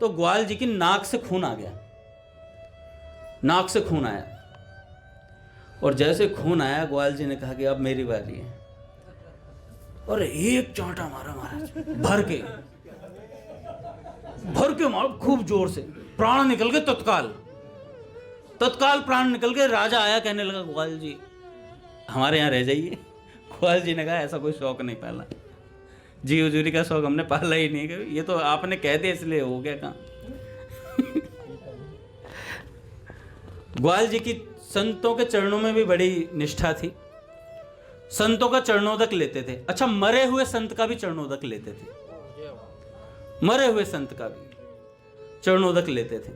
तो ग्वाल जी की नाक से खून आ गया, नाक से खून आया। और जैसे खून आया ग्वाल जी ने कहा कि अब मेरी बारी है, और एक चांटा मारा महाराज, भर के मारो खूब जोर से, प्राण निकल गए तत्काल प्राण निकल गए। राजा आया, कहने लगा ग्वाल जी हमारे यहाँ रह जाइए। ग्वाल जी ने कहा ऐसा कोई शौक नहीं पाला, जी हजूरी का शौक हमने पाला ही नहीं, ये तो आपने कह दिया इसलिए हो गया काम। ग्वाल जी की संतों के चरणों में भी बड़ी निष्ठा थी, संतों का चरणोदक लेते थे। अच्छा, मरे हुए संत का भी चरणोदक लेते थे। मरे हुए संत का भी चरणोदक लेते थे।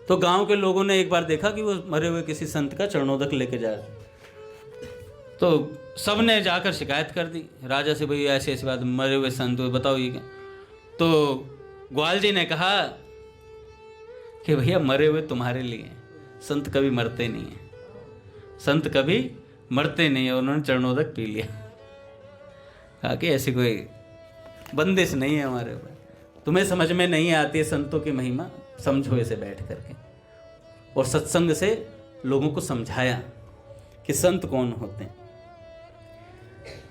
तो गांव के लोगों ने एक बार देखा कि वो मरे हुए किसी संत का चरणोदक लेके जा रहे, तो सबने जाकर शिकायत कर दी राजा से, भाई ऐसी ऐसी बात, मरे हुए संत बताओ ये क्या। तो ग्वाल जी ने कहा कि भैया मरे हुए तुम्हारे लिए, संत कभी मरते नहीं है, संत कभी मरते नहीं है। उन्होंने चरणोदक पी लिया। कहा कि ऐसी कोई बंदिश नहीं है हमारे ऊपर, तुम्हें समझ में नहीं आती है संतों की महिमा, समझो इसे बैठ करके। और सत्संग से लोगों को समझाया कि संत कौन होते हैं।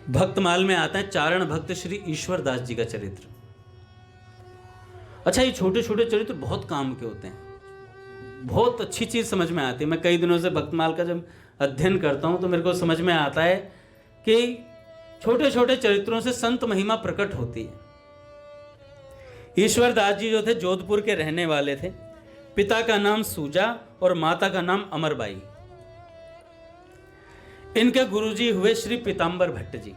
भक्तमाल में आता है चारण भक्त श्री ईश्वर दास जी का चरित्र। अच्छा, ये छोटे छोटे चरित्र बहुत काम के होते हैं, बहुत अच्छी चीज समझ में आती है। मैं कई दिनों से भक्तमाल का जब अध्ययन करता हूं तो मेरे को समझ में आता है कि छोटे छोटे चरित्रों से संत महिमा प्रकट होती है। ईश्वर दास जी जो थे जोधपुर के रहने वाले थे। पिता का नाम सूजा और माता का नाम अमरबाई। इनके गुरुजी हुए श्री पीताम्बर भट्ट जी।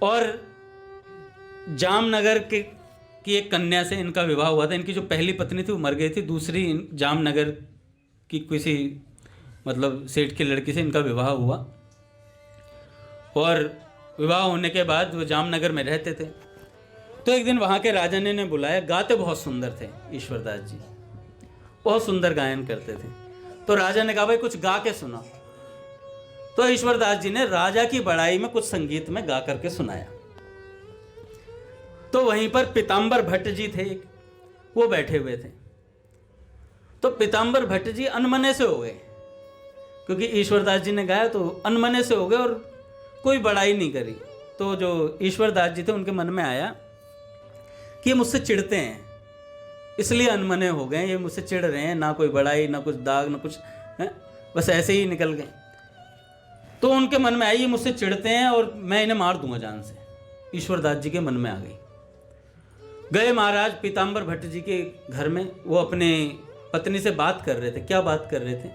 और जामनगर की एक कन्या से इनका विवाह हुआ था। इनकी जो पहली पत्नी थी वो मर गई थी, दूसरी जामनगर की किसी मतलब सेठ की लड़की से इनका विवाह हुआ। और विवाह होने के बाद वो जामनगर में रहते थे। तो एक दिन वहाँ के राजा ने बुलाया। गाते बहुत सुंदर थे ईश्वरदास जी, बहुत सुंदर गायन करते थे। तो राजा ने कहा भाई कुछ गा के सुनाओ। तो ईश्वरदास जी ने राजा की बड़ाई में कुछ संगीत में गा करके सुनाया। तो वहीं पर पीताम्बर भट्ट जी थे, वो बैठे हुए थे। तो पीताम्बर भट्ट जी अनमने से हो गए, क्योंकि ईश्वरदास जी ने गाया तो अनमने से हो गए और कोई बड़ाई नहीं करी। तो जो ईश्वरदास जी थे उनके मन में आया कि ये मुझसे चिढ़ते हैं, इसलिए अनमने हो गए, ये मुझसे चिढ़ रहे हैं, ना कोई बड़ाई ना कुछ दाग ना कुछ है, बस ऐसे ही निकल गए। तो उनके मन में आई ये मुझसे चिढ़ते हैं और मैं इन्हें मार दूंगा जान से। ईश्वरदास जी के मन में आ गई। गए महाराज पीताम्बर भट्ट जी के घर में। वो अपने पत्नी से बात कर रहे थे। क्या बात कर रहे थे?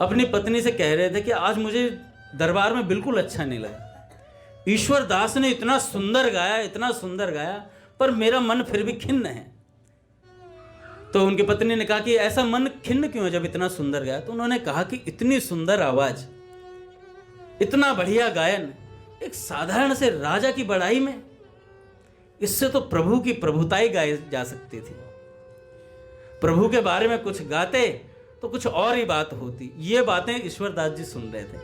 अपनी पत्नी से कह रहे थे कि आज मुझे दरबार में बिल्कुल अच्छा नहीं लगा। ईश्वरदास ने इतना सुंदर गाया, इतना सुंदर गाया, पर मेरा मन फिर भी खिन्न है। तो उनकी पत्नी ने कहा कि ऐसा मन खिन्न क्यों है जब इतना सुंदर गाया? तो उन्होंने कहा कि इतनी सुंदर आवाज, इतना बढ़िया गायन एक साधारण से राजा की बड़ाई में, इससे तो प्रभु की प्रभुताई गाई जा सकती थी। प्रभु के बारे में कुछ गाते तो कुछ और ही बात होती। ये बातें ईश्वरदास जी सुन रहे थे।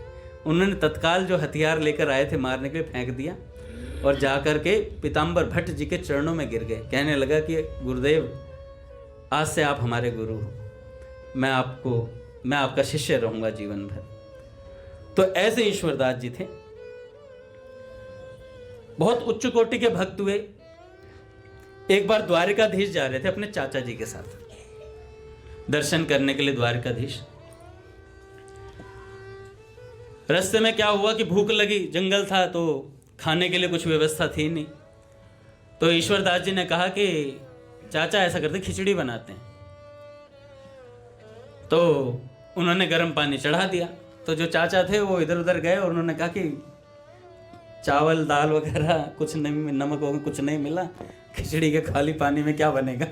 उन्होंने तत्काल जो हथियार लेकर आए थे मारने के लिए फेंक दिया और जाकर के पीताम्बर भट्ट जी के चरणों में गिर गए। कहने लगा कि गुरुदेव, आज से आप हमारे गुरु हो, मैं आपका शिष्य रहूंगा जीवन भर। तो ऐसे ईश्वरदास जी थे, बहुत उच्च कोटि के भक्त हुए। एक बार द्वारिकाधीश जा रहे थे अपने चाचा जी के साथ दर्शन करने के लिए द्वारिकाधीश। रास्ते में क्या हुआ कि भूख लगी, जंगल था तो खाने के लिए कुछ व्यवस्था थी नहीं। तो ईश्वरदास जी ने कहा कि चाचा ऐसा करते खिचड़ी बनाते हैं। तो उन्होंने गर्म पानी चढ़ा दिया। तो जो चाचा थे वो इधर उधर गए और उन्होंने कहा कि चावल दाल वगैरह कुछ नहीं, नमक वगैरह कुछ नहीं मिला, खिचड़ी के खाली पानी में क्या बनेगा।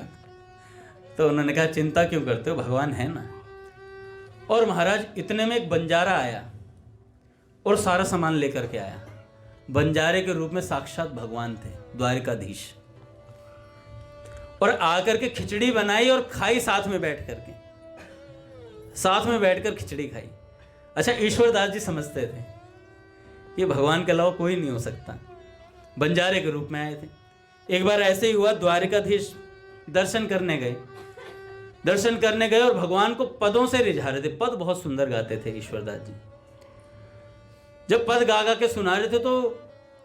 तो उन्होंने कहा चिंता क्यों करते हो, भगवान है ना। और महाराज इतने में एक बंजारा आया और सारा सामान लेकर के आया। बंजारे के रूप में साक्षात भगवान थे, द्वारिकाधीश। और आकर के खिचड़ी बनाई और खाई साथ में बैठ करके, साथ में बैठकर खिचड़ी खाई। अच्छा, ईश्वरदास जी समझते थे ये भगवान के अलावा कोई नहीं हो सकता। बंजारे के रूप में आए थे। एक बार ऐसे ही हुआ, द्वारिकाधीश दर्शन करने गए और भगवान को पदों से रिझा रहे थे। पद बहुत सुंदर गाते थे ईश्वरदास जी। जब पद गा गा के सुना रहे थे तो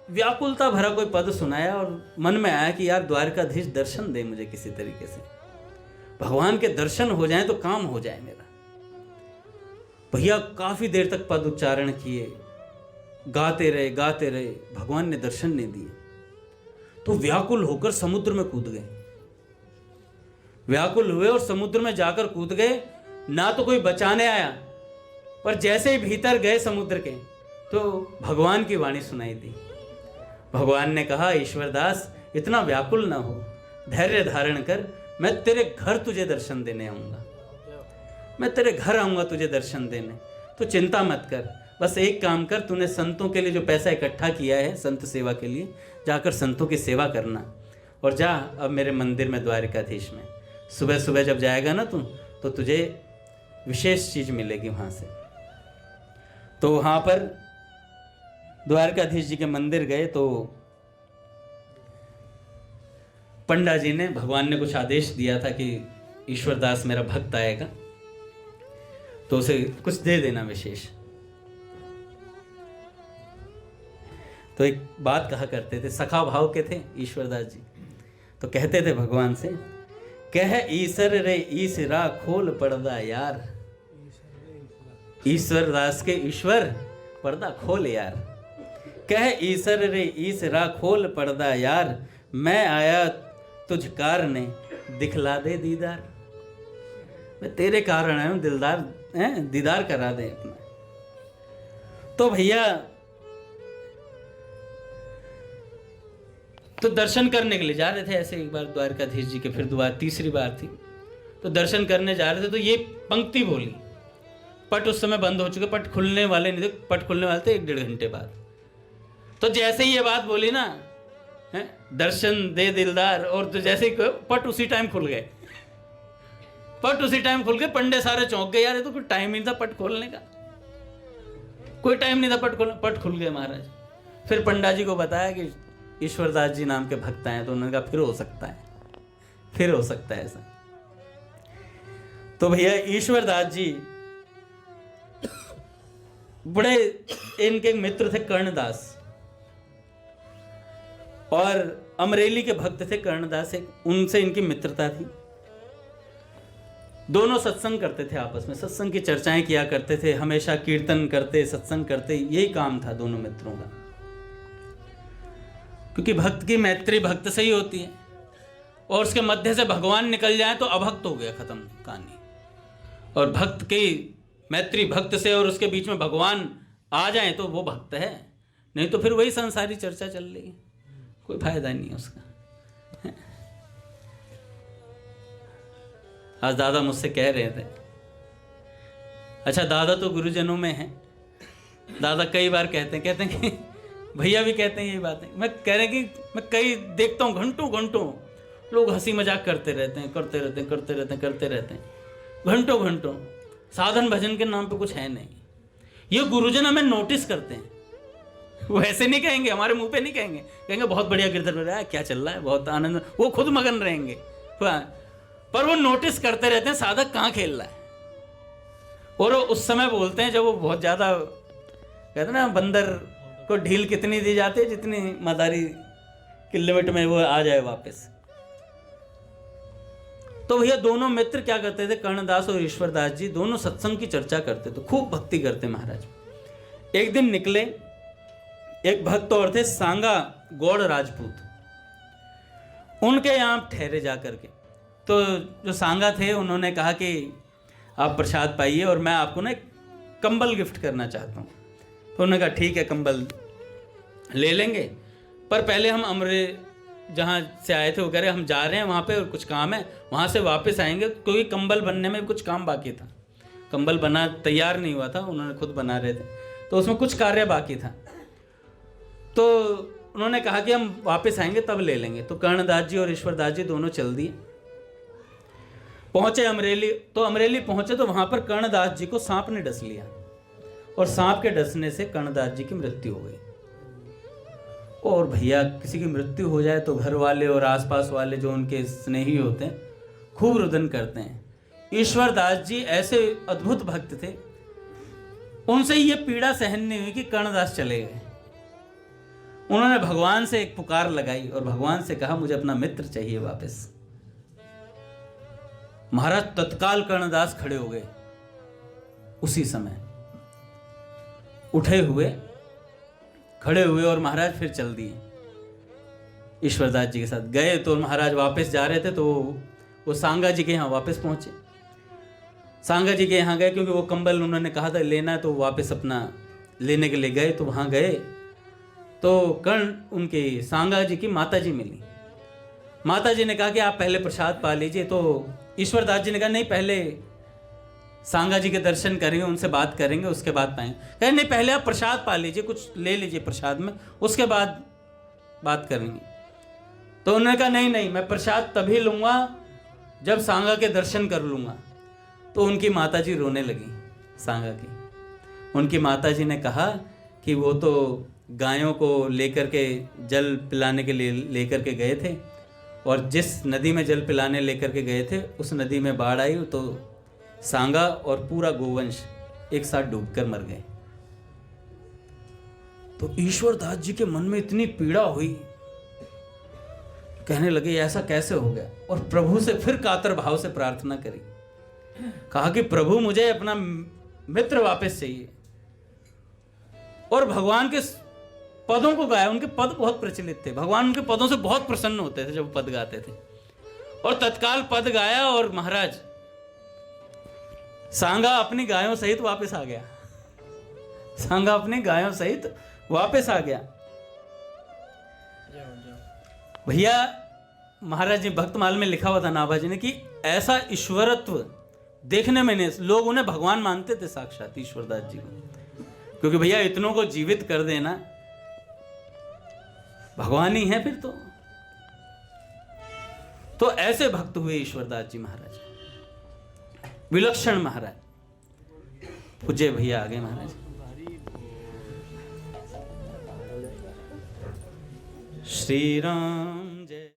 व्याकुलता भरा कोई पद सुनाया और मन में आया कि यार द्वारिकाधीश दर्शन दे मुझे किसी तरीके से, भगवान के दर्शन हो जाए तो काम हो जाए मेरा। भैया काफी देर तक पद उच्चारण किए, गाते रहे, भगवान ने दर्शन नहीं दिए। तो व्याकुल होकर समुद्र में कूद गए। व्याकुल हुए और समुद्र में जाकर कूद गए। ना तो कोई बचाने आया, पर जैसे ही भीतर गए समुद्र के तो भगवान की वाणी सुनाई दी। भगवान ने कहा, ईश्वरदास इतना व्याकुल ना हो, धैर्य धारण कर, मैं तेरे घर तुझे दर्शन देने आऊँगा, मैं तेरे घर आऊँगा तुझे दर्शन देने, तो चिंता मत कर, बस एक काम कर, तूने संतों के लिए जो पैसा इकट्ठा किया है संत सेवा के लिए, जाकर संतों की सेवा करना, और जा अब मेरे मंदिर में द्वारकाधीश में सुबह सुबह जब जाएगा ना तू, तो तुझे विशेष चीज़ मिलेगी वहाँ से। तो वहाँ पर द्वारकाधीश जी के मंदिर गए तो पंडा जी ने, भगवान ने कुछ आदेश दिया था कि ईश्वरदास मेरा भक्त आएगा तो उसे कुछ दे देना विशेष। तो एक बात कहा करते थे, सखा भाव के थे ईश्वरदास जी, तो कहते थे भगवान से, कह ईसर रे ईसरा खोल पर्दा यार, ईश्वरदास के ईश्वर पर्दा खोल यार, कह ईसर रे ईसरा खोल पर्दा यार, मैं आया तुझ कारणे दिखला दे दीदार, मैं तेरे कारण आया हूं, दिलदार हैं, दीदार करा दे अपना। तो भैया तो दर्शन करने के लिए जा रहे थे ऐसे, एक बार द्वारकाधीश जी के, फिर दोबारा तीसरी बार थी, तो दर्शन करने जा रहे थे, तो ये पंक्ति बोली, पट उस समय बंद हो चुके, पट खुलने वाले नहीं थे, पट खुलने वाले थे 1-1.5 घंटे बाद। तो जैसे ही ये बात बोली ना, है दर्शन दे दिलदार, और तो जैसे ही पट उसी टाइम खुल गए, पट उसी टाइम खुल गए, पंडे सारे चौंक गए, यार ये तो कोई टाइम नहीं था पट खोलने का, कोई टाइम नहीं था पट खोलने, पट खुल गए महाराज। फिर पंडा जी को बताया कि ईश्वरदास जी नाम के भक्त आए, तो उन्होंने कहा फिर हो सकता है, फिर हो सकता है ऐसा। तो भैया ईश्वरदास जी बड़े, इनके मित्र थे कर्णदास, और अमरेली के भक्त थे कर्णदास, एक उनसे इनकी मित्रता थी। दोनों सत्संग करते थे आपस में, सत्संग की चर्चाएं किया करते थे, हमेशा कीर्तन करते, सत्संग करते, यही काम था दोनों मित्रों का। क्योंकि भक्त की मैत्री भक्त से ही होती है, और उसके मध्य से भगवान निकल जाए तो अभक्त हो गया, खत्म कहानी। और भक्त की मैत्री भक्त से और उसके बीच में भगवान आ जाए तो वो भक्त है, नहीं तो फिर वही संसारी चर्चा चल रही है, कोई फायदा नहीं है उसका। आज दादा मुझसे कह रहे थे, अच्छा दादा तो गुरुजनों में है, दादा कई बार कहते हैं कि भैया भी कहते हैं यही बातें, मैं कह रहे कि मैं कई देखता हूँ घंटों घंटों लोग हंसी मजाक करते रहते हैं घंटों घंटों, साधन भजन के नाम पे कुछ है नहीं। ये गुरुजन हमें नोटिस करते हैं, वो ऐसे नहीं कहेंगे, हमारे मुंह पे नहीं कहेंगे, कहेंगे बहुत बढ़िया गिरधर हो रहा है, क्या चल रहा है, बहुत आनंद, वो खुद मगन रहेंगे, पर वो नोटिस करते रहते हैं साधक कहाँ खेल रहा है। और वो उस समय बोलते हैं जब वो बहुत ज्यादा, कहते हैं ना बंदर को ढील कितनी दी जाती है, जितनी मदारी की लिमिट में वो आ जाए वापस। तो भैया दोनों मित्र क्या करते थे, कर्णदास और ईश्वरदास जी दोनों सत्संग की चर्चा करते थे, खूब भक्ति करते महाराज। एक दिन निकले, एक भक्त और थे सांगा गौड़ राजपूत, उनके यहाँ ठहरे जा करके। तो जो सांगा थे उन्होंने कहा कि आप प्रसाद पाइए और मैं आपको ना एक कंबल गिफ्ट करना चाहता हूँ। तो उन्होंने कहा ठीक है कंबल ले लेंगे, पर पहले हम अमरे जहाँ से आए थे वो कह रहे हम जा रहे हैं वहाँ पे और कुछ काम है, वहाँ से वापस आएंगे, क्योंकि कंबल बनने में कुछ काम बाकी था, कंबल बना तैयार नहीं हुआ था, उन्होंने खुद बना रहे थे, तो उसमें कुछ कार्य बाकी था। तो उन्होंने कहा कि हम वापस आएंगे तब ले लेंगे। तो कर्णदास जी और ईश्वरदास जी दोनों चल दिए, पहुंचे अमरेली। तो अमरेली पहुंचे तो वहां पर कर्णदास जी को सांप ने डस लिया, और सांप के डसने से कर्णदास जी की मृत्यु हो गई। और भैया किसी की मृत्यु हो जाए तो घर वाले और आसपास वाले जो उनके स्नेही होते हैं खूब रुदन करते हैं। ईश्वरदास जी ऐसे अद्भुत भक्त थे, उनसे ये पीड़ा सहन नहीं हुई कि कर्णदास चले गए। उन्होंने भगवान से एक पुकार लगाई और भगवान से कहा मुझे अपना मित्र चाहिए वापस। महाराज तत्काल कर्णदास खड़े हो गए, उसी समय उठे हुए खड़े हुए और महाराज फिर चल दिए, ईश्वरदास जी के साथ गए। तो महाराज वापस जा रहे थे तो वो सांगा जी के यहाँ वापस पहुंचे। सांगा जी के यहाँ गए क्योंकि वो कंबल उन्होंने कहा था लेना है, तो वापस अपना लेने के लिए गए। तो वहाँ गए तो कर्ण उनके सांगा जी की माता जी मिली। माता जी ने कहा कि आप पहले प्रसाद पा लीजिए। तो ईश्वरदास जी ने कहा नहीं, पहले सांगा जी के दर्शन करेंगे, उनसे बात करेंगे, उसके बाद पाएंगे। कहे नहीं, पहले आप प्रसाद पा लीजिए, कुछ ले लीजिए प्रसाद में, उसके बाद बात करेंगे। तो उन्होंने कहा नहीं नहीं, मैं प्रसाद तभी लूंगा जब सांगा के दर्शन कर लूंगा। तो उनकी माता जी रोने लगी सांगा की। उनकी माता जी ने कहा कि वो तो गायों को लेकर के जल पिलाने के लिए लेकर के गए थे, और जिस नदी में जल पिलाने लेकर के गए थे उस नदी में बाढ़ आई, तो सांगा और पूरा गोवंश एक साथ डूबकर मर गए। तो ईश्वरदास जी के मन में इतनी पीड़ा हुई, कहने लगे ऐसा कैसे हो गया, और प्रभु से फिर कातर भाव से प्रार्थना करी। कहा कि प्रभु मुझे अपना मित्र वापस चाहिए। और भगवान के पदों को गाया। उनके पद बहुत प्रचलित थे, भगवान उनके पदों से बहुत प्रसन्न होते थे जब पद गाते थे। और तत्काल पद गाया और महाराज सांगा अपनी गायों सहित वापस आ गया। सांगा अपनी गायों सहित वापस आ गया। भैया महाराज जी भक्तमाल में लिखा हुआ था नाभाजी ने कि ऐसा ईश्वरत्व देखने में नहीं, लोग उन्हें भगवान मानते थे साक्षात ईश्वरदास जी को, क्योंकि भैया इतनों को जीवित कर देना भगवान ही है फिर तो ऐसे भक्त हुए ईश्वरदास जी महाराज, विलक्षण महाराज। पूज्य भैया आगे महाराज। श्री राम